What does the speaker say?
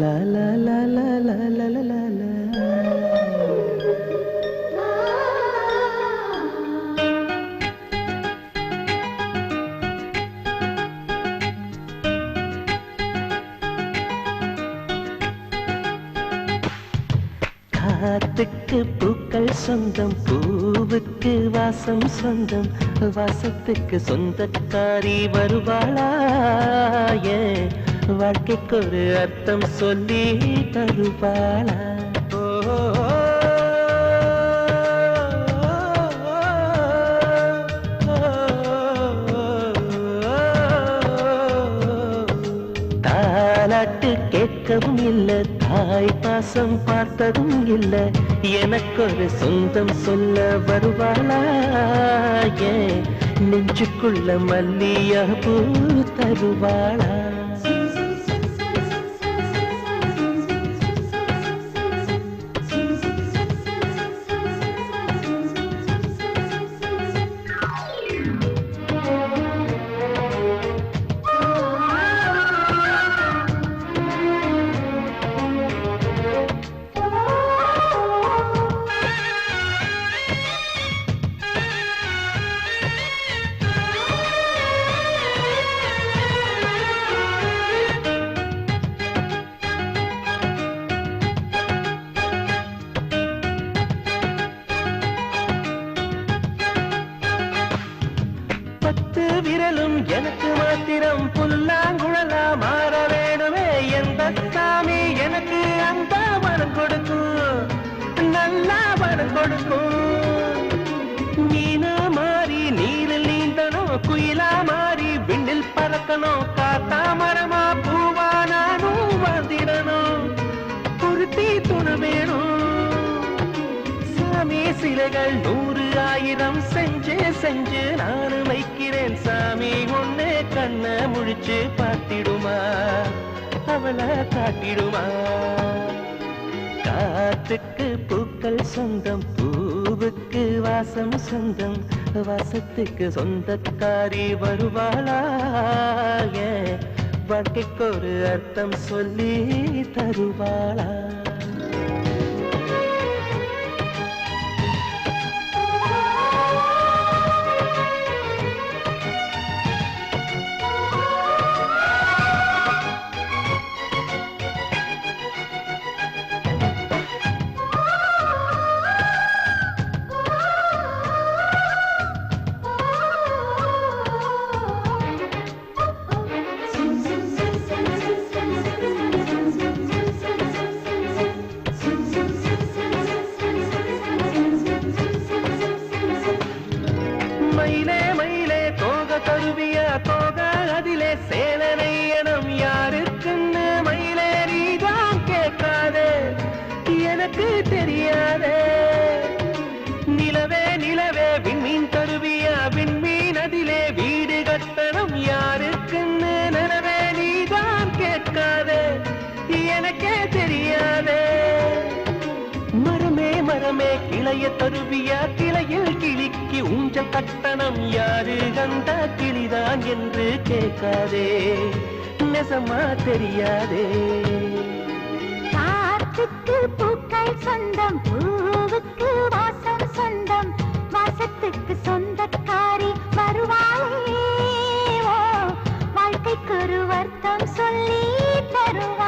லா லா லா லா லா லா லா லா. காத்துக்கு பூக்கள் சொந்தம், பூவுக்கு வாசம் சொந்தம், வாசத்துக்கு சொந்தக்காரி வருவாளா? ஏன் வாழ்க்கைக்கு ஒரு அர்த்தம் சொல்லி தருவாளா? தாலாட்டு கேட்கவும் இல்லை, தாய் பாசம் பார்த்ததும் இல்லை, எனக்கொரு சொந்தம் சொல்ல வருவாளா? ஏன் நெஞ்சுக்குள்ள மல்லியா பூ தருவாளா? பத்து விரலும் எனக்கு மாத்திரம் புல்லாங்குழலா மாற வேணுமே. எந்த சாமி எனக்கு அந்த வரம் கொடுக்கும், நல்லா வரம் கொடுக்கும். மீனா மாறி நீரில் நீந்தணும், குயிலா மாறி விண்ணில் பறக்கணும், காத்தா மரமா பூவா நானும் வாழ்ந்திடணும். பொருத்தி துணை வேணும் சாமி, சிலைகள் 100 1000 செஞ்சு செஞ்சு நானு வைக்கிறேன் சாமி. ஒண்ணு கண்ண முழிச்சு பார்த்திடுமா, அவளை காட்டிடுமா? காத்துக்கு பூக்கள் சொந்தம், பூவுக்கு வாசம் சொந்தம், வாசத்துக்கு சொந்தக்காரி வருவாளா? ஏன் வாழ்க்கைக்கு ஒரு அர்த்தம் சொல்லி தருவாளா? மயிலே மயிலே தோக தருவியா தோக, அதிலே சேலனை எனம் யாருக்குன்னு மயிலே நீதான் கேட்காதே, எனக்கு தெரியாதே. நிலவே நிலவே விண்மீன் தருவியா விண்மீன், அதிலே வீடு கட்டணம் யாருக்குன்னு நிலவே நீதான் கேட்காதே, எனக்கே தெரியாதே. மரமே மரமே கிளைய தருவியா, கிளையில் கிளிக்கு ஊஞ்சல் கட்டணம் யாரு கண்ட கிளிதான் என்று கேட்காதே, நெசமா தெரியாதே. காத்துக்கு பூக்கள் சொந்தம், பூவுக்கு வாசம் சொந்தம், வாசத்துக்கு சொந்தக்காரி வருவாளே. வாழ்க்கைக்கு ஒரு வருத்தம் சொல்லி தருவாள்.